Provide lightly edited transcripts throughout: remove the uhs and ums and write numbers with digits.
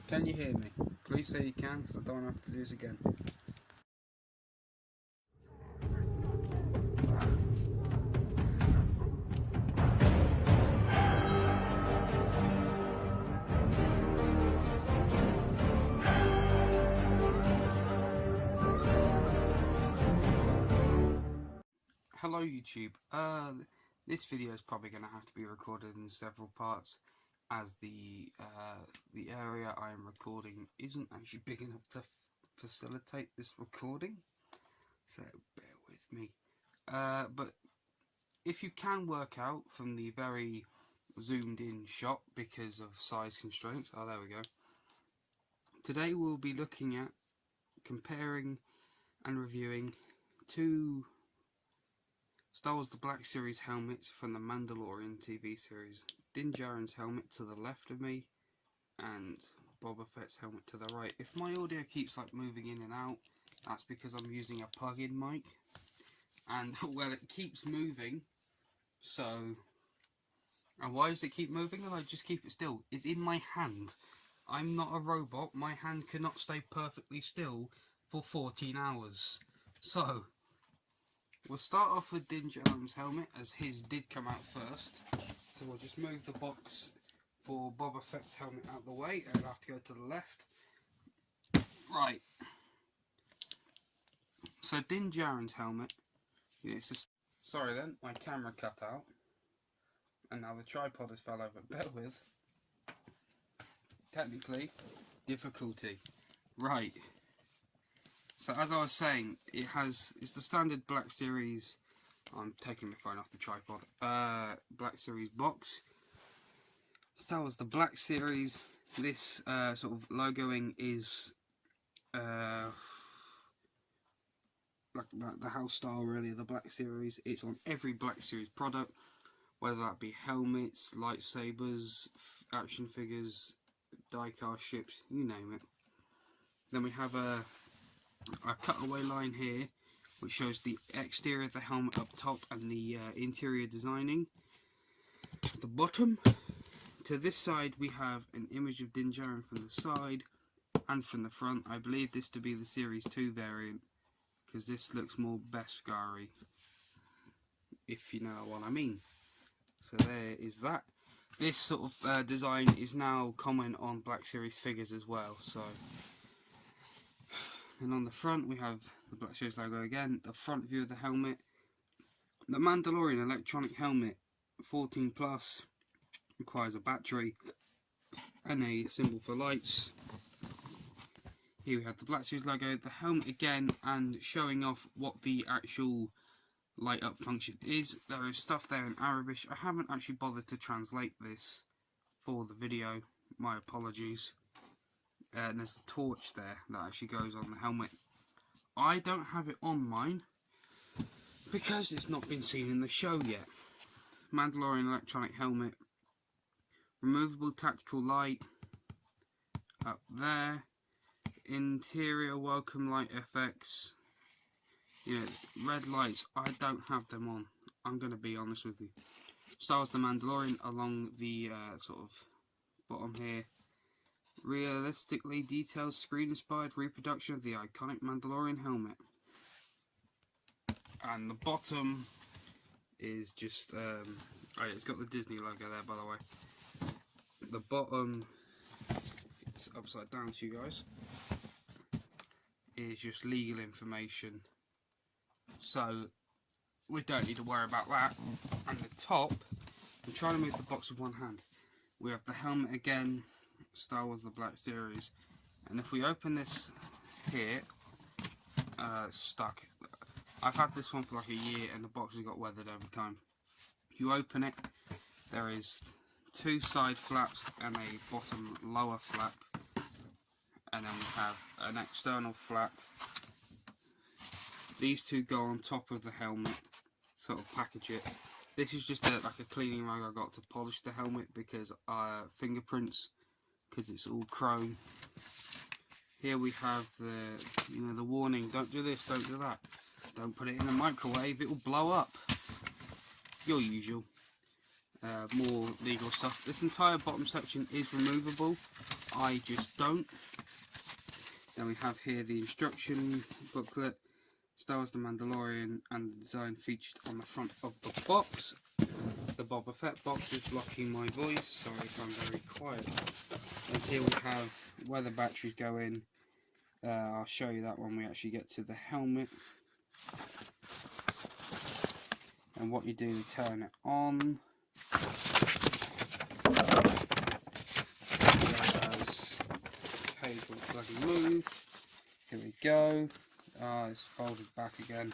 Can you hear me? Please say you can, because I don't have to do this again. Hello YouTube. This video is probably going to have to be recorded in several parts, as the area I am recording isn't actually big enough to facilitate this recording, so bear with me. But if you can work out from the very zoomed in shot because of size constraints, oh there we go. Today we'll be looking at comparing and reviewing two Star Wars The Black Series helmets from the Mandalorian TV series. Din Djarin's helmet to the left of me and Boba Fett's helmet to the right. If my audio keeps like moving in and out, that's because I'm using a plug-in mic, and well, it keeps moving. So, and why does it keep moving? If I just keep it still, it's in my hand. I'm not a robot. My hand cannot stay perfectly still for 14 hours. So we'll start off with Din Djarin's helmet, as his did come out first. So we'll just move the box for Boba Fett's helmet out of the way, and I'll have to go to the left. Right. So Din Djarin's helmet, it's a... Sorry then, my camera cut out. And now the tripod has fell over. Bear with. Technically, difficulty. Right. So as I was saying, it's the standard Black Series. I'm taking my phone off the tripod. Black Series box. Star Wars The Black Series. This sort of logoing is like the house style, really. The Black Series. It's on every Black Series product, whether that be helmets, lightsabers, action figures, die-cast ships, you name it. Then we have a cutaway line here, which shows the exterior of the helmet up top and the interior designing. At the bottom, to this side, we have an image of Din Djarin from the side and from the front. I believe this to be the Series 2 variant, because this looks more Beskar-y, if you know what I mean. So there is that. This sort of design is now common on Black Series figures as well. So, and on the front we have the Black Series logo again, the front view of the helmet, the Mandalorian electronic helmet, 14 plus, requires a battery and a symbol for lights. Here we have the Black Series logo, the helmet again, and showing off what the actual light up function is. There is stuff there in Arabic. I haven't actually bothered to translate this for the video, my apologies. And there's a torch there that actually goes on the helmet. I don't have it on mine because it's not been seen in the show yet. Mandalorian electronic helmet, removable tactical light up there, interior welcome light FX. You know, red lights, I don't have them on. I'm going to be honest with you. Star Wars The Mandalorian along the sort of bottom here. Realistically detailed screen-inspired reproduction of the iconic Mandalorian helmet. And the bottom is just, oh yeah, it's got the Disney logo there, by the way. The bottom, it's upside down to you guys, is just legal information. So we don't need to worry about that. And the top, I'm trying to move the box with one hand. We have the helmet again, Star Wars The Black Series. And if we open this here, stuck. I've had this one for like a year and the box has got weathered over time. If you open it, there is two side flaps and a bottom lower flap. And then we have an external flap. These two go on top of the helmet, sort of package it. This is just like a cleaning rag I got to polish the helmet because fingerprints, because it's all chrome. Here we have the warning: don't do this, don't do that, don't put it in the microwave, it will blow up. Your usual. More legal stuff. This entire bottom section is removable. I just don't. Then we have here the instruction booklet, Star Wars The Mandalorian, and the design featured on the front of the box. The Boba Fett box is blocking my voice, sorry if I'm very quiet. And here we have where the batteries go in. I'll show you that when we actually get to the helmet. And what you do to turn it on. Page will bloody move. Here we go. It's folded back again.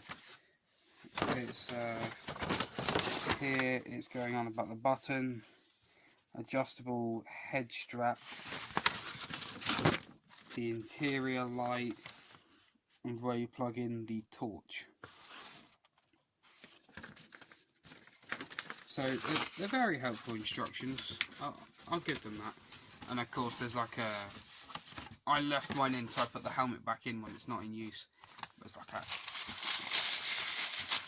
It's here. It's going on about the button. Adjustable head strap. The interior light, and where you plug in the torch. So they're very helpful instructions. I'll give them that. And of course, there's like a. I left mine in, so I put the helmet back in when it's not in use. But it's like a.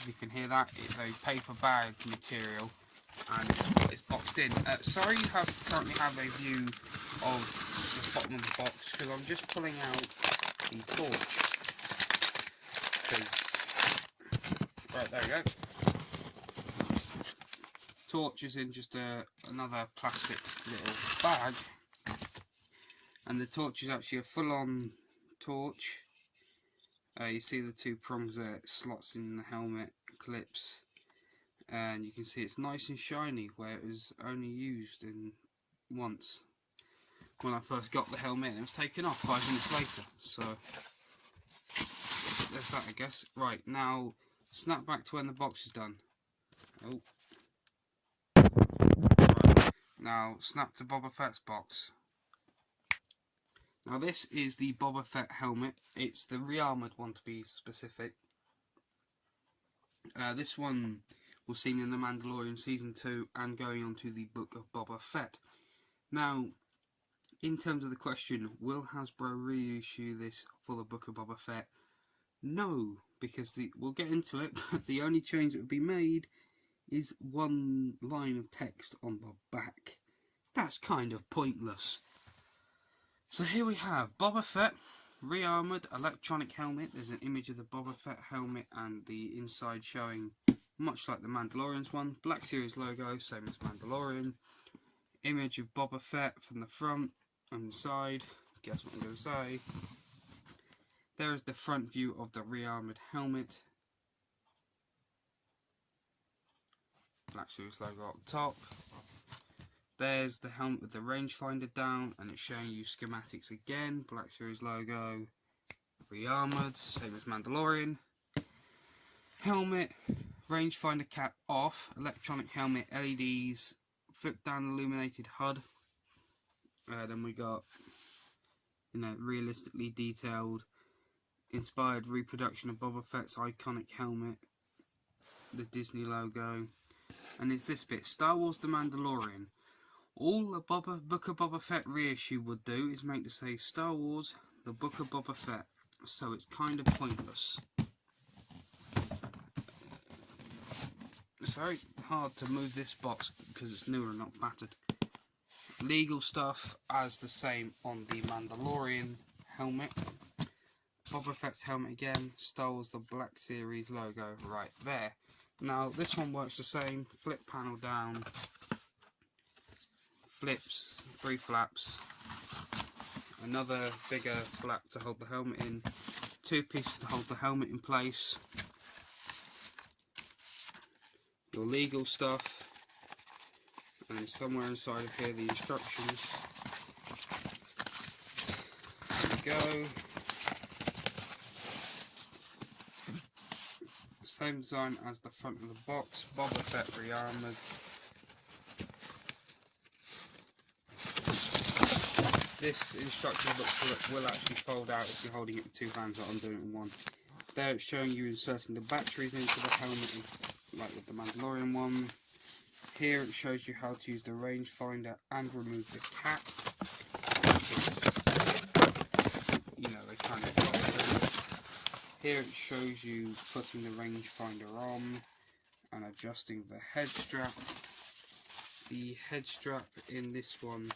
You can hear that. It's a paper bag material, and it's boxed in. Sorry, you currently have a view of the bottom of the box because I'm just pulling out the torch. Right, there we go. Torch is in just another plastic little bag, and the torch is actually a full-on torch. You see the two prongs there, slots in the helmet, clips, and you can see it's nice and shiny where it was only used in once when I first got the helmet, and it was taken off 5 minutes later. So there's that, I guess. Right, now snap back to when the box is done. Oh. Right, now snap to Boba Fett's box. Now this is the Boba Fett helmet. It's the re-armoured one to be specific. This one was seen in The Mandalorian Season 2 and going on to the Book of Boba Fett. Now, in terms of the question, will Hasbro reissue this for the Book of Boba Fett? No, because we'll get into it, but the only change that would be made is one line of text on the back. That's kind of pointless. So here we have Boba Fett, re-armoured electronic helmet. There's an image of the Boba Fett helmet and the inside showing much like the Mandalorian's one. Black Series logo, same as Mandalorian. Image of Boba Fett from the front and the side. Guess what I'm going to say. There is the front view of the re-armoured helmet. Black Series logo up top. There's the helmet with the rangefinder down, and it's showing you schematics again. Black Series logo, re-armoured, same as Mandalorian. Helmet, rangefinder cap off, electronic helmet, LEDs, flip down illuminated HUD. Then we got, realistically detailed, inspired reproduction of Boba Fett's iconic helmet, the Disney logo, and it's this bit, Star Wars The Mandalorian. All the Book of Boba Fett reissue would do is make to say Star Wars, the Book of Boba Fett, so it's kind of pointless. It's very hard to move this box because it's newer and not battered. Legal stuff as the same on the Mandalorian helmet. Boba Fett's helmet again, Star Wars the Black Series logo right there. Now this one works the same, flip panel down. Flips, 3 flaps, another bigger flap to hold the helmet in, 2 pieces to hold the helmet in place, your legal stuff, and then somewhere inside of here the instructions. There we go. Same design as the front of the box, Boba Fett re-armoured. This instruction booklet will actually fold out if you're holding it with 2 hands, like I'm doing it in one. There it's showing you inserting the batteries into the helmet, like with the Mandalorian one. Here it shows you how to use the rangefinder and remove the cap. It's, they kind of got through. Here it shows you putting the rangefinder on and adjusting the head strap. The head strap in this one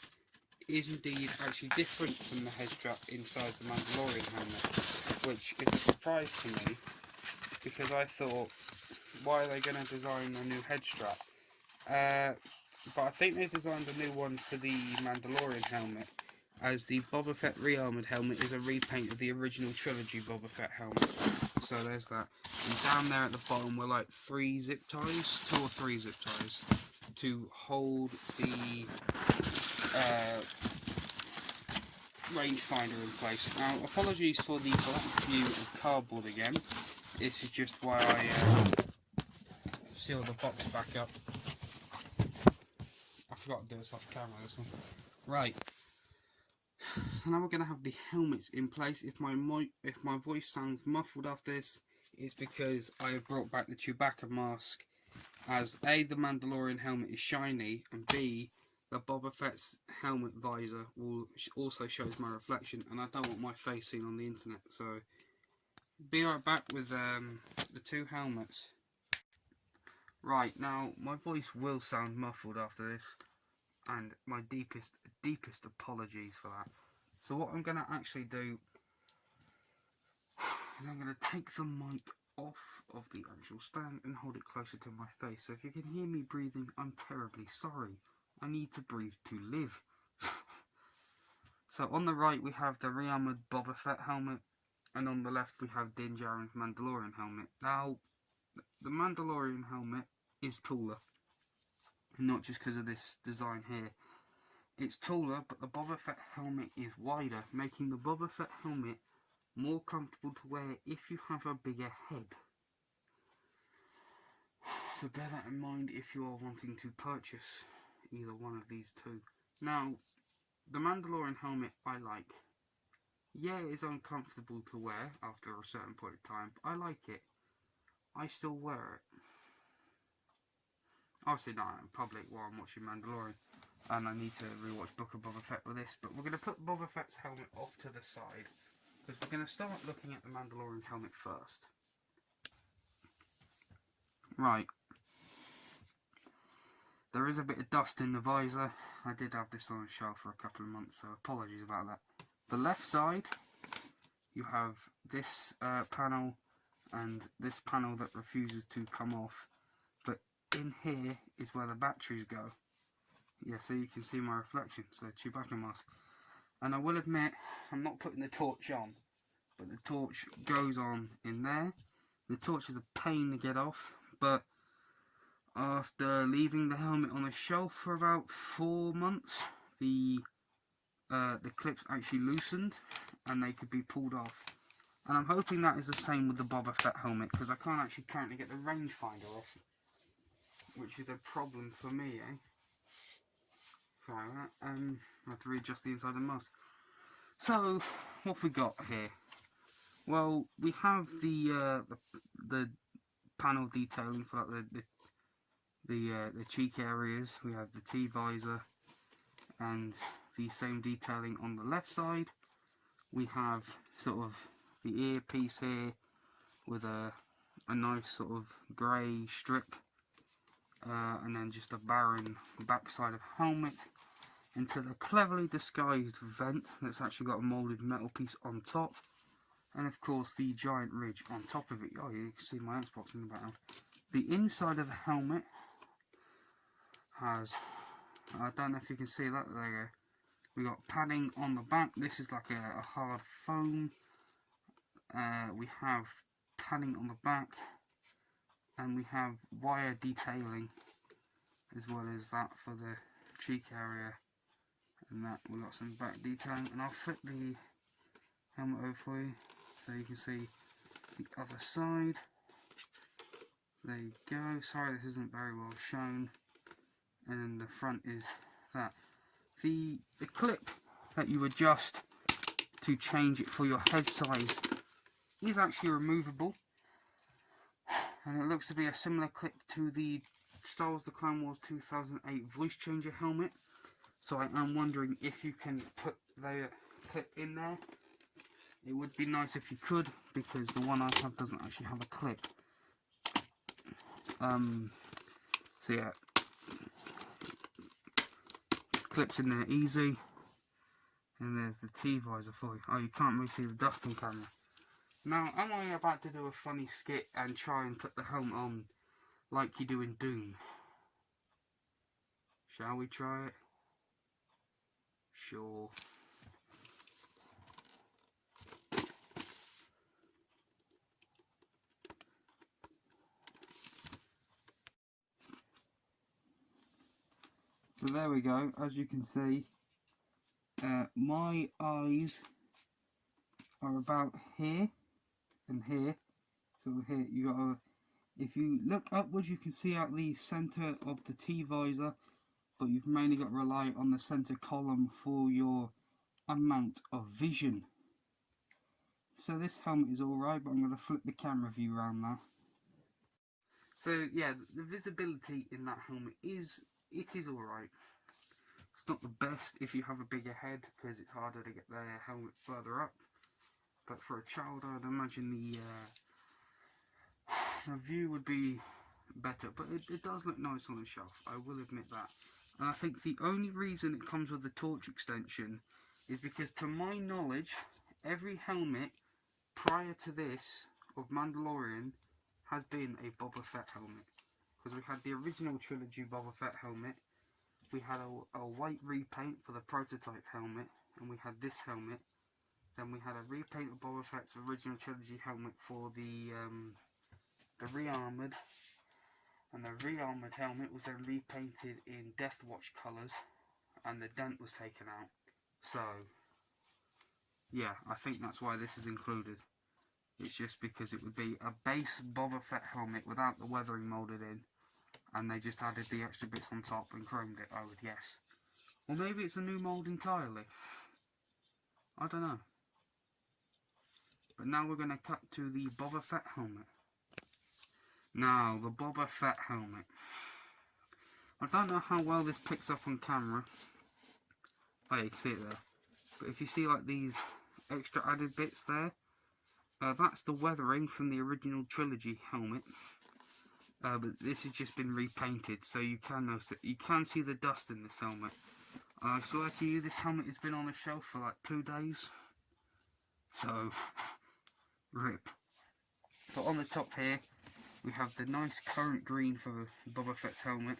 is indeed actually different from the head strap inside the Mandalorian helmet, which is a surprise to me, because I thought, why are they going to design a new head strap? But I think they designed a new one for the Mandalorian helmet, as the Boba Fett re-armoured helmet is a repaint of the original trilogy Boba Fett helmet. So there's that. And down there at the bottom were like 3 zip ties, 2 or 3 zip ties, to hold the rangefinder in place. Now, apologies for the black view of cardboard again. This is just why I sealed the box back up. I forgot to do this off camera, this one. Right. So now we're going to have the helmets in place. If my voice sounds muffled after this, it's because I have brought back the Chewbacca Mask, as A, the Mandalorian helmet is shiny, and B, the Boba Fett's helmet visor also shows my reflection, and I don't want my face seen on the internet. So, be right back with the 2 helmets. Right, now my voice will sound muffled after this, and my deepest apologies for that. So what I'm going to actually do is I'm going to take the mic off of the actual stand and hold it closer to my face. So if you can hear me breathing, I'm terribly sorry. I need to breathe to live. So on the right we have the re-armoured Boba Fett helmet, and on the left we have Din Djarin's Mandalorian helmet. Now, the Mandalorian helmet is taller, not just because of this design here. It's taller, but the Boba Fett helmet is wider, making the Boba Fett helmet more comfortable to wear if you have a bigger head. So bear that in mind if you are wanting to purchase either one of these 2. Now, the Mandalorian helmet I like. Yeah, it is uncomfortable to wear after a certain point of time, but I like it. I still wear it. Obviously not in public while I'm watching Mandalorian, and I need to rewatch Book of Boba Fett with this, but we're going to put Boba Fett's helmet off to the side, because we're going to start looking at the Mandalorian helmet first. Right. There is a bit of dust in the visor. I did have this on a shelf for a couple of months, so apologies about that. The left side, you have this panel and this panel that refuses to come off, but in here is where the batteries go. Yeah, so you can see my reflection, so Chewbacca Mask. And I will admit, I'm not putting the torch on, but the torch goes on in there. The torch is a pain to get off, but after leaving the helmet on a shelf for about 4 months, the clips actually loosened and they could be pulled off. And I'm hoping that is the same with the Boba Fett helmet, because I can't actually currently get the rangefinder off, which is a problem for me, eh? Sorry, I have to readjust the inside of the mask. So, what have we got here? Well, we have the panel detailing for like the cheek areas. We have the T-visor and the same detailing on the left side. We have sort of the earpiece here with a nice sort of grey strip, and then just a barren backside of helmet into the cleverly disguised vent that's actually got a moulded metal piece on top, and of course the giant ridge on top of it. Oh, you can see my Xbox in the background. The inside of the helmet has, I don't know if you can see that, there you go. We got padding on the back. This is like a hard foam. We have padding on the back, and we have wire detailing as well as that for the cheek area, and that we got some back detailing. And I'll flip the helmet over for you so you can see the other side. There you go. Sorry this isn't very well shown. And then the front is that. The clip that you adjust to change it for your head size is actually removable, and it looks to be a similar clip to the Star Wars The Clone Wars 2008 voice changer helmet. So I am wondering if you can put the clip in there. It would be nice if you could, because the one I have doesn't actually have a clip. So yeah, clips in there easy. And there's the T-visor for you. Oh, you can't really see the dust on camera. Now, am I about to do a funny skit and try and put the helmet on like you do in Doom? Shall we try it? Sure. So there we go. As you can see, my eyes are about here and here. So here you got to, if you look upwards, you can see out the centre of the T-visor, but you've mainly got to rely on the centre column for your amount of vision. So this helmet is alright, but I'm going to flip the camera view around now. So yeah, the visibility in that helmet is alright. It's not the best if you have a bigger head, because it's harder to get the helmet further up. But for a child, I'd imagine the view would be better. But it does look nice on the shelf, I will admit that. And I think the only reason it comes with the torch extension is because, to my knowledge, every helmet prior to this of Mandalorian has been a Boba Fett helmet. Because we had the original trilogy Boba Fett helmet, we had a white repaint for the prototype helmet, and we had this helmet. Then we had a repaint of Boba Fett's original trilogy helmet for the re-armoured, and the re-armoured helmet was then repainted in Death Watch colours, and the dent was taken out. So yeah, I think that's why this is included. It's just because it would be a base Boba Fett helmet without the weathering moulded in, and they just added the extra bits on top and chromed it, I would guess. Or maybe it's a new mould entirely. I don't know. But now we're going to cut to the Boba Fett helmet. Now, the Boba Fett helmet. I don't know how well this picks up on camera. Oh, you can see it there. But if you see like these extra added bits there, that's the weathering from the original trilogy helmet. But this has just been repainted, so you can notice that you can see the dust in this helmet. I swear to you, this helmet has been on the shelf for like 2 days. So, rip. But on the top here, we have the nice currant green for Boba Fett's helmet.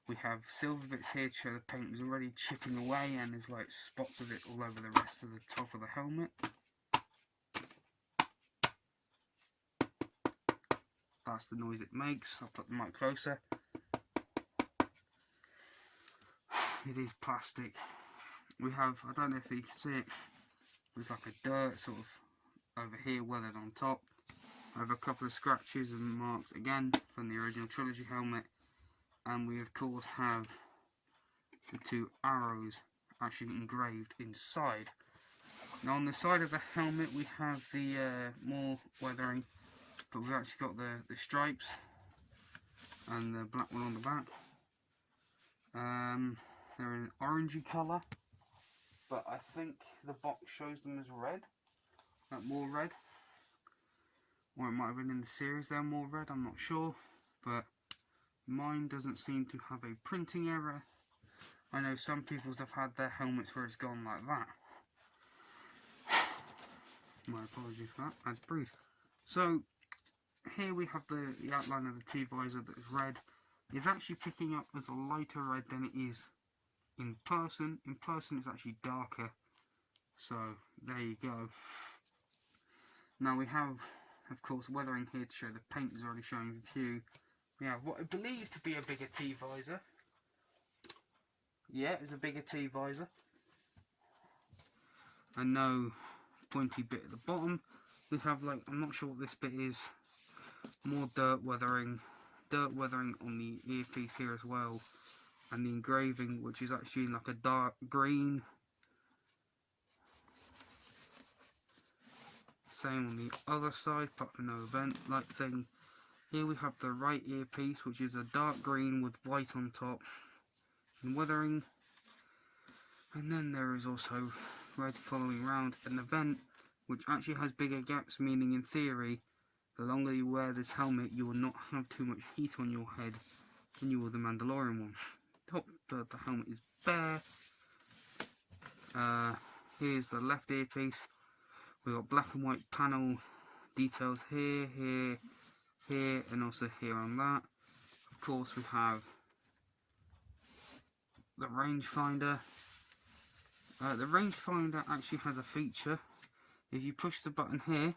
We have silver bits here to show the paint was already chipping away, and there's like spots of it all over the rest of the top of the helmet. That's the noise it makes. I'll put the mic closer. It is plastic. We have, I don't know if you can see it, there's like a dirt sort of over here weathered on top. I have a couple of scratches and marks again from the original trilogy helmet. And we of course have the 2 arrows actually engraved inside. Now on the side of the helmet we have the more weathering, but we've actually got the stripes and the black one on the back. They're in an orangey colour, but I think the box shows them as red, like more red. Or it might have been in the series they're more red, I'm not sure, but mine doesn't seem to have a printing error. I know some people's have had their helmets where it's gone like that. My apologies for that, I had to breathe. So, here we have the outline of the T-visor that is red. It's actually picking up as a lighter red than it is in person. In person it's actually darker. So, there you go. Now we have, of course, weathering here to show the paint is already showing through. We have what I believe to be a bigger T-visor. Yeah, it's a bigger T-visor. And no pointy bit at the bottom. We have, like, I'm not sure what this bit is. More dirt weathering on the earpiece here as well. And the engraving, which is actually like a dark green. Same on the other side, apart from no event-like thing. Here we have the right earpiece, which is a dark green with white on top and weathering. And then there is also red following around an event, which actually has bigger gaps, meaning in theory, the longer you wear this helmet, you will not have too much heat on your head than you will the Mandalorian one. Top of the helmet is bare. here's the left earpiece. We've got black and white panel details here, here, here, and also here on that. Of course, we have the rangefinder. The rangefinder actually has a feature. If you push the button here,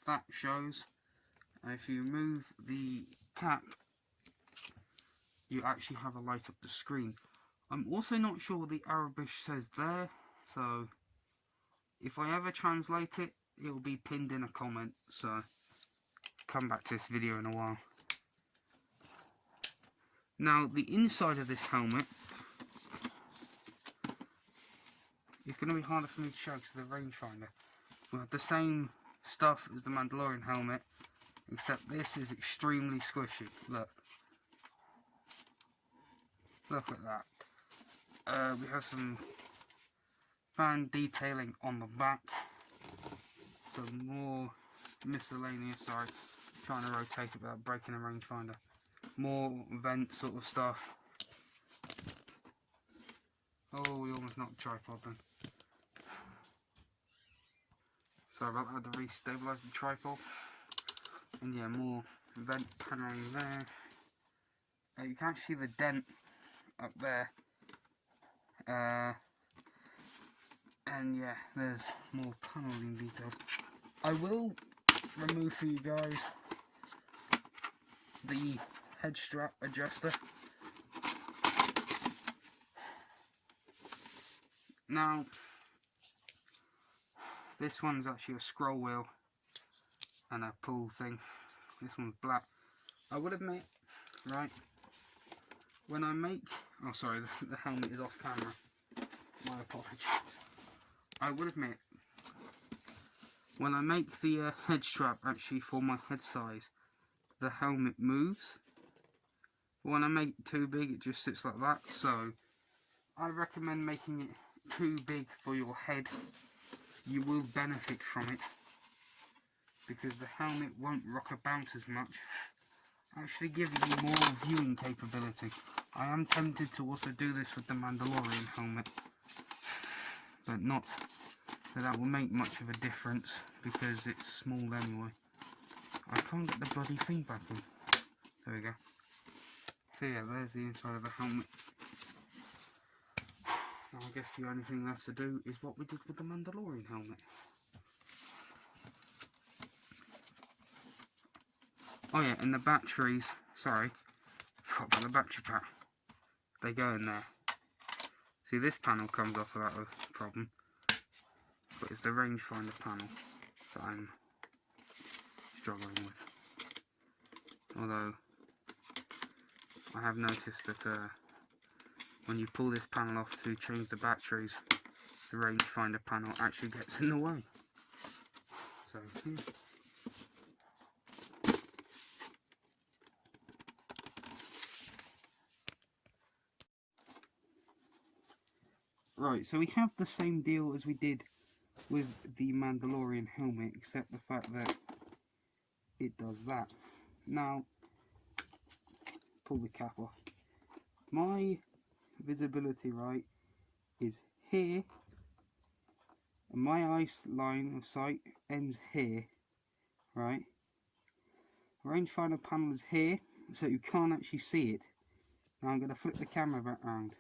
that shows, and if you remove the cap, you actually have a light up the screen. I'm also not sure what the Arabic says there, so if I ever translate it, it will be pinned in a comment, so come back to this video in a while. Now, the inside of this helmet is going to be harder for me to show because of the rangefinder. We have the same stuff as the Mandalorian helmet, except this is extremely squishy. Look. Look at that. We have some fan detailing on the back. Some more miscellaneous, sorry, trying to rotate it without breaking the rangefinder. More vent sort of stuff. Oh, we almost knocked the tripod then. Sorry about that, I had to re-stabilise the tripod. And yeah, more vent panelling there. You can't see the dent up there. And yeah, there's more panelling details. I will remove for you guys the head strap adjuster. Now, this one's actually a scroll wheel and a pull thing. This one's black. I would admit, right, when I make, oh sorry, the helmet is off camera, my apologies. I would admit, when I make the head strap actually for my head size, the helmet moves. But when I make it too big, it just sits like that. So I recommend making it too big for your head. You will benefit from it because the helmet won't rock about as much, actually giving you more viewing capability. I am tempted to also do this with the Mandalorian helmet, but not so that will make much of a difference because it's small anyway. I can't get the bloody thing back on. There we go. So yeah, there's the inside of the helmet. Now I guess the only thing left to do is what we did with the Mandalorian helmet. Oh yeah, and the batteries, sorry, forgot about the battery pack. They go in there. See, this panel comes off without a problem, but it's the rangefinder panel that I'm struggling with. Although, I have noticed that when you pull this panel off to change the batteries, the rangefinder panel actually gets in the way. So, yeah. Right, so we have the same deal as we did with the Mandalorian helmet, except the fact that it does that. Now, pull the cap off. My visibility, right, is here, and my eye line of sight ends here, right? Rangefinder panel is here, so you can't actually see it. Now I'm going to flip the camera back around.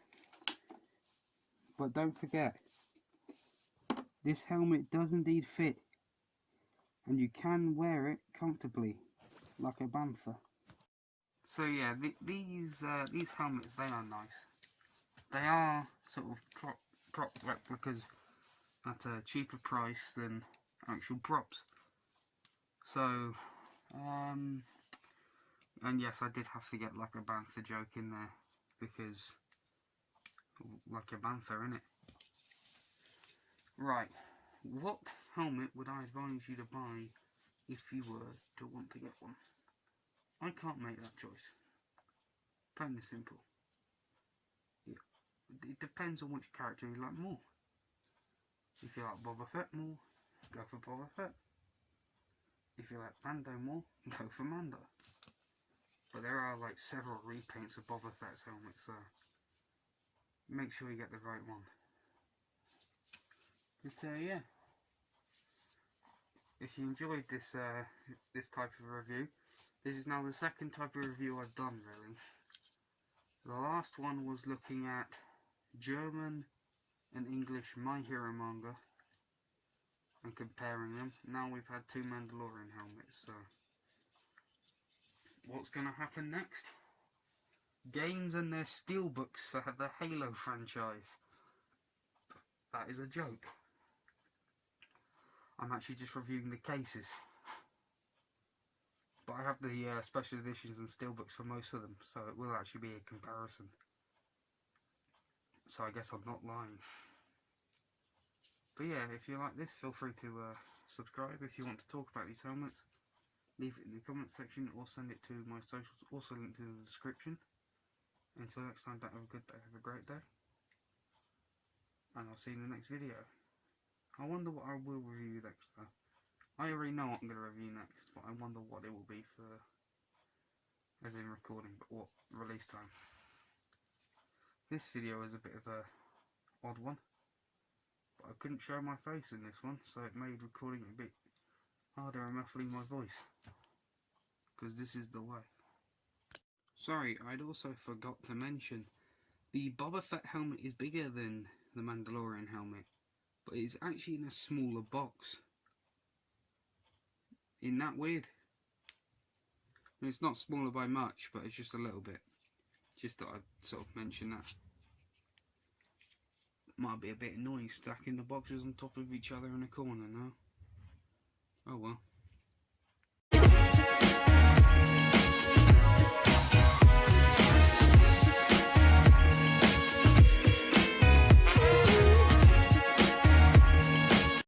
But don't forget, this helmet does indeed fit, and you can wear it comfortably, like a bantha. So yeah, these helmets, they are nice. They are sort of prop replicas at a cheaper price than actual props. So, and yes, I did have to get like a bantha joke in there, because like a bantha, innit? Right, what helmet would I advise you to buy if you were to want to get one? I can't make that choice. Plain and simple. Yeah. It depends on which character you like more. If you like Boba Fett more, go for Boba Fett. If you like Mando more, go for Mando. But there are like several repaints of Boba Fett's helmet, so make sure you get the right one. But yeah, if you enjoyed this this type of review, this is now the second type of review I've done, really. The last one was looking at German and English My Hero manga and comparing them. Now we've had 2 Mandalorian helmets, so what's going to happen next? Games and their steelbooks for the Halo franchise. That is a joke. I'm actually just reviewing the cases. But I have the special editions and steelbooks for most of them, so it will actually be a comparison. So I guess I'm not lying. But yeah, if you like this, feel free to subscribe. If you want to talk about these helmets, leave it in the comment section or send it to my socials, also linked in the description. Until next time, don't have a good day, have a great day. And I'll see you in the next video. I wonder what I will review next though. I already know what I'm going to review next, but I wonder what it will be for, as in recording, but what release time. This video is a bit of a odd one, but I couldn't show my face in this one, so it made recording a bit harder and muffling my voice, because this is the way. Sorry, I'd also forgot to mention, the Boba Fett helmet is bigger than the Mandalorian helmet, but it's actually in a smaller box. Isn't that weird? And it's not smaller by much, but it's just a little bit. Just thought I'd sort of mention that. Might be a bit annoying stacking the boxes on top of each other in a corner now. Oh well.